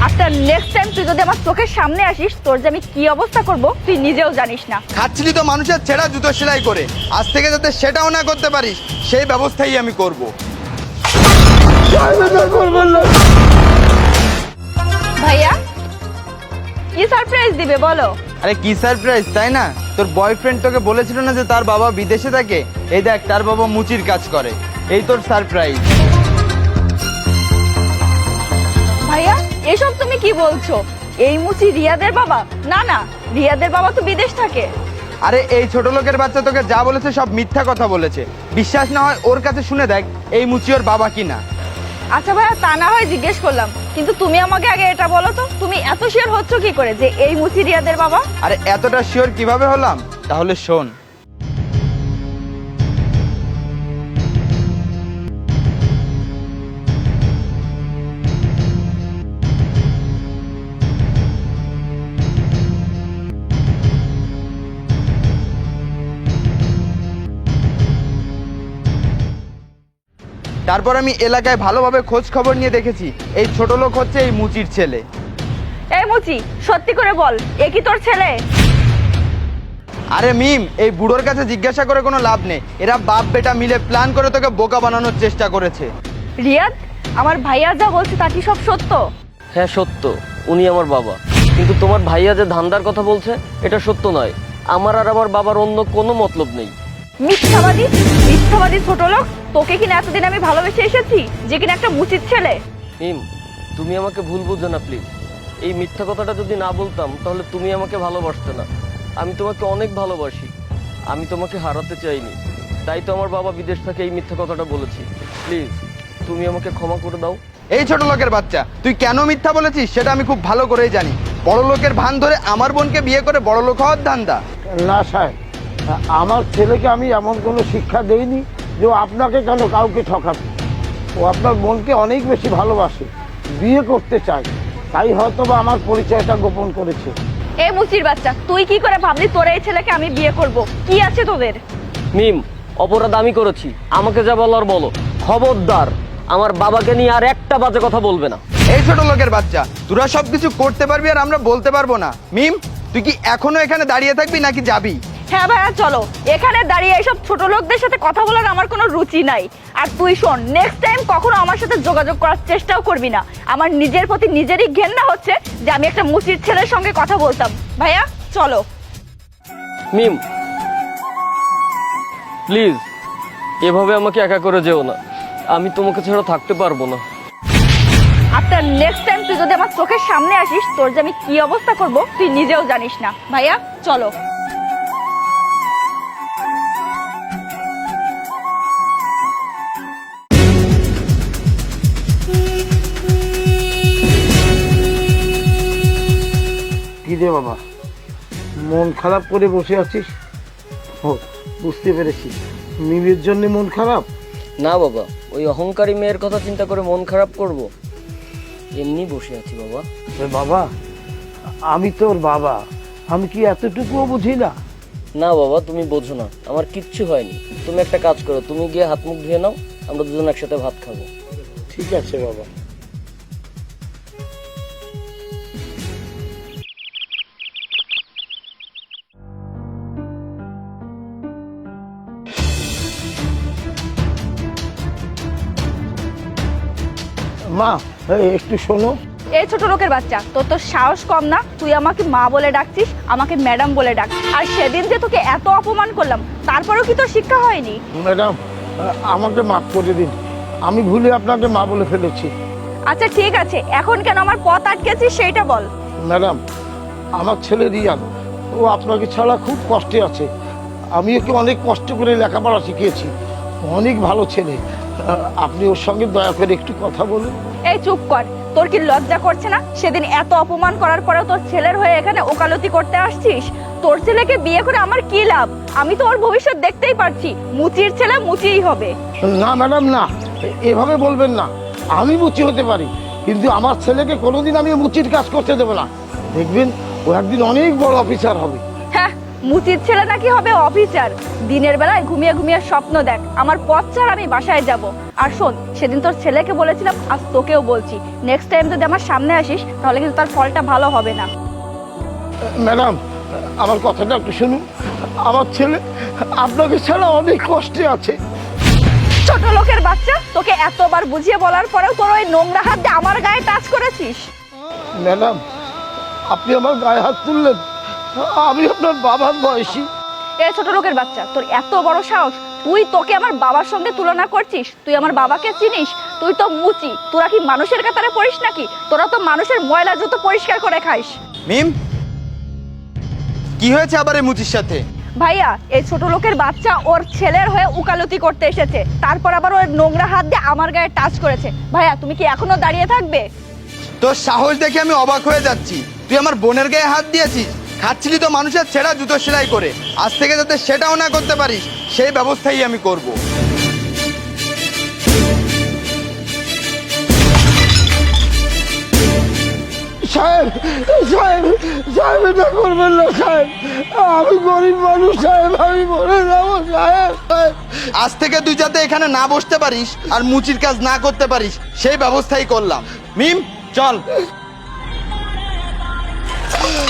After next time তুই যদি আমার চোখের সামনে আসিস, তোর যে আমি কি অবস্থা করব তুই নিজেও জানিস না। খাচ্ছিলি তো মানুষের ছেঁড়া জুতো সেলাই করে, আজ থেকে যাতে সেটাও না করতে পারিস সেই ব্যবস্থাই আমি করব। ভাইয়া কি সারপ্রাইজ দিবে বলো? আরে কি সারপ্রাইজ তাই না? তোর বয়ফ্রেন্ড তোকে বলেছিল না যে তার বাবা বিদেশে থাকে? এই দেখ, তার বাবা মুচির কাজ করে, এই তোর সারপ্রাইজ। ভাইয়া এসব তুমি কি বলছো? এই মুচি রিয়াদের বাবা? না না, রিয়াদের বাবা তো বিদেশ থাকে। আরে এই ছোট লোকের বাচ্চা তোকে যা বলেছে সব মিথ্যা কথা বলেছে। বিশ্বাস না হয় ওর কাছে শুনে দেখ এই মুচি ওর বাবা কিনা। আচ্ছা ভাইয়া, তা না হয় জিজ্ঞেস করলাম, কিন্তু তুমি আমাকে আগে এটা বলো তো, তুমি এত শিওর হচ্ছ কি করে যে এই মুচি রিয়াদের বাবা? আরে এতটা শিওর কিভাবে হলাম তাহলে শোন। তারপর আমি এলাকায় ভালোভাবে খোঁজ খবর নিয়ে দেখেছি এই ছোট লোক হচ্ছে এই মুচির ছেলে। এই মুচি সত্যি করে বল, এ কি তোর ছেলে? আরে মিম, এই বুড়োর কাছে জিজ্ঞাসা করে কোনো লাভ নেই। এরা বাপ বেটা মিলে প্ল্যান করে তোকে বোকা বানানোর চেষ্টা করেছে। রিয়াদ, আমার ভাইয়া যা বলছে তা কি সব সত্য? হ্যাঁ সত্য, উনি আমার বাবা। কিন্তু তোমার ভাইয়া যে ধান্দার কথা বলছে এটা সত্য নয়। আমার আর আমার বাবার অন্য কোনো মতলব নেই। মিথ্যাবাদী, মিথ্যাবাদী ছোট লোক! তোকে কিনা এতদিন আমি ভালোবেসে এসেছি যে কিনা একটা মুচির ছেলে। মিম, তুমি আমাকে ভুল বুঝো না প্লিজ। এই মিথ্যা কথাটা যদি না বলতাম তাহলে তুমি আমাকে ভালোবাসতে না। আমি তোমাকে অনেক ভালোবাসি, আমি তোমাকে হারাতে চাইনি, তাই তো আমার বাবা বিদেশ থেকে এই মিথ্যা কথাটা বলেছি। প্লিজ তুমি আমাকে ক্ষমা করে দাও। এই ছোট লোকের বাচ্চা, তুই কেন মিথ্যা বলেছিস সেটা আমি খুব ভালো করেই জানি। বড় লোকের ভান ধরে আমার বোনকে বিয়ে করে বড় লোক হওয়ার ধান্দা। না সাহেব, আমার ছেলেকে আমি এমন কোনো শিক্ষা দেইনি যে ও আপনাকে কেন কাউকে ঠকাবে। ও আপনার বোনকে অনেক বেশি ভালোবাসে, বিয়ে করতে চায়, তাই হয়তো বা আমার পরিচয়টা গোপন করেছে। এই মুচির বাচ্চা, তুই কি করে ভাবলি তোর এই ছেলেকে আমি বিয়ে করব? কি আছে তোদের? মিম, অপরাধ আমি করেছি, আমাকে যা বলার বলো। খবরদার আমার বাবাকে নিয়ে আর একটা বাজে কথা বলবে না। এই ছোট লোকের বাচ্চা, তোরা সবকিছু করতে পারবি আর আমরা বলতে পারবো না। মিম, তুই কি এখনো এখানে দাঁড়িয়ে থাকবি নাকি যাবি? হ্যাঁ ভাইয়া চলো, এখানে দাঁড়িয়ে এইসব ছোট লোকদের সাথে কথা বলার আমার কোনো রুচি নাই। আর তুই শোন, নেক্সট টাইম কখনো আমার সাথে যোগাযোগ করার চেষ্টাও করবি না। আমার নিজের প্রতি নিজেরই ঘেন্না হচ্ছে যে আমি একটা মুচির ছেলের সঙ্গে কথা বলতাম। ভাইয়া চলো। মিম প্লিজ, এভাবে আমাকে একা করে যেও না, আমি তোমাকে ছাড়া থাকতে পারবো না। আফটার নেক্সট টাইম তুই যদি আমার চোখের সামনে আসিস, তোর যে আমি কি অবস্থা করব তুই নিজেও জানিস না। ভাইয়া চলো। কি রে বাবা, মন খারাপ করে বসে আছিস? ও, বুঝতে পেরেছি, মিমের জন্য মন খারাপ। না বাবা, ওই অহংকারী মেয়ের কথা চিন্তা করে মন খারাপ করব? এমনি বসে আছি বাবা। বাবা, আমি তোর বাবা, আমি কি এতটুকুও বুঝি না? না বাবা, তুমি বোঝো না, আমার কিচ্ছু হয়নি। তুমি একটা কাজ করো, তুমি গিয়ে হাত মুখ ধুয়ে নাও, আমরা দুজন একসাথে ভাত খাবো। ঠিক আছে বাবা। মা, একটু শোনো। এই ছোট লোকের বাচ্চা, তোর তো সাহস কম না? তুই আমাকে মা বলে ডাকছিস, আমাকে ম্যাডাম বলে ডাক। আর সেদিন যে তোকে এত অপমান করলাম, তারপরেও কি তোর শিক্ষা হয়নি? ম্যাডাম, আমাকে মাফ করে দিন, আমি ভুলে আপনাকে মা বলে ফেলেছি। আচ্ছা ঠিক আছে, এখন কেন আমার পথ আটকেছিস সেইটা বল। ম্যাডাম, আমার ছেলে রিয়ান, ও আপনাকে ছাড়া খুব কষ্টে আছে। আমি ওকে অনেক কষ্ট করে লেখাপড়া শিখিয়েছি, অনেক ভালো ছেলে। আপনি ওর সঙ্গে দয়া করে একটু কথা বলুন। এই চুপ কর, তোর কি লজ্জা করছে না? সেদিন এত অপমান করার পরেও তোর ছেলের হয়ে এখানে ওকালতি করতে আসছিস? তোর ছেলেকে বিয়ে করে আমার কি লাভ? আমি তো ওর ভবিষ্যৎ দেখতেই পারছি, মুচির ছেলে মুচিই হবে। না ম্যাডাম, না, এভাবে বলবেন না। আমি মুচি হতে পারি, কিন্তু আমার ছেলেকে কোনোদিন আমি মুচির কাজ করতে দেবো না। দেখবেন ও একদিন অনেক বড় অফিসার হবে। হ্যাঁ, মুচির ছেলে নাকি হবে অফিসার, দিনের বেলায় ঘুমিয়ে ঘুমিয়ে স্বপ্ন দেখ আমার পথ ছাড় আমি বাসায় যাব। আর শোন, সেদিন তোর ছেলেকে বলেছিলাম, আজ তোকেও বলছি, নেক্সট টাইম যদি আমার সামনে আসিস তাহলে কিন্তু তার ফলটা ভালো হবে না। ম্যাডাম, আমার কথাটা একটু শুনুন। আমার ছেলে আপনাকে ছাড়া অনেক কষ্টে আছে। ছোট লোকের বাচ্চা, তোকে এতবার বুঝিয়ে বলার পরেও তোর ওই নোংরা হাত দিয়ে আমার গায়ে টাচ করেছিস। ম্যাডাম, আপনি আমার গায়ে হাত তুললেন, আমি আপনার বাবার বয়সী। এ ছোট লোকের বাচ্চা, তোর এত বড় সাহস, তুই তোকে আমার বাবার সঙ্গে তুলনা করছিস? তুই আমার বাবাকে চিনিস? তুই তো মুচি, তোরা কি মানুষের কাতারে পড়িস নাকি? তোরা তো মানুষের ময়লা জুতো পরিষ্কার করে খাইস। মিম, কি হয়েছে আবার এই মুচির সাথে? ভাইয়া, এই ছোট লোকের বাচ্চা ওর ছেলের হয়ে উকালতি করতে এসেছে, তারপর আবার ওর নোংরা হাত দিয়ে আমার গায়ে টাচ করেছে। ভাইয়া, তুমি কি এখনো দাঁড়িয়ে থাকবে? তোর সাহস দেখে আমি অবাক হয়ে যাচ্ছি। তুই আমার বোনের গায়ে হাত দিয়েছিস, খাচ্ছিলি তো মানুষের ছেঁড়া জুতো সেলাই করে। আজ থেকে যাতে সেটাও না করতে পারিস সেই ব্যবস্থাই আমি করব। সাহেব, সাহেব, সাহেব, এটা করবেন না সাহেব। আমি গরিব মানুষ সাহেব, আমি মরে যাবো সাহেব। আজ থেকে তুই যাতে এখানে না বসতে পারিস আর মুচির কাজ না করতে পারিস সেই ব্যবস্থাই করলাম। মিম, চল। সাহেব,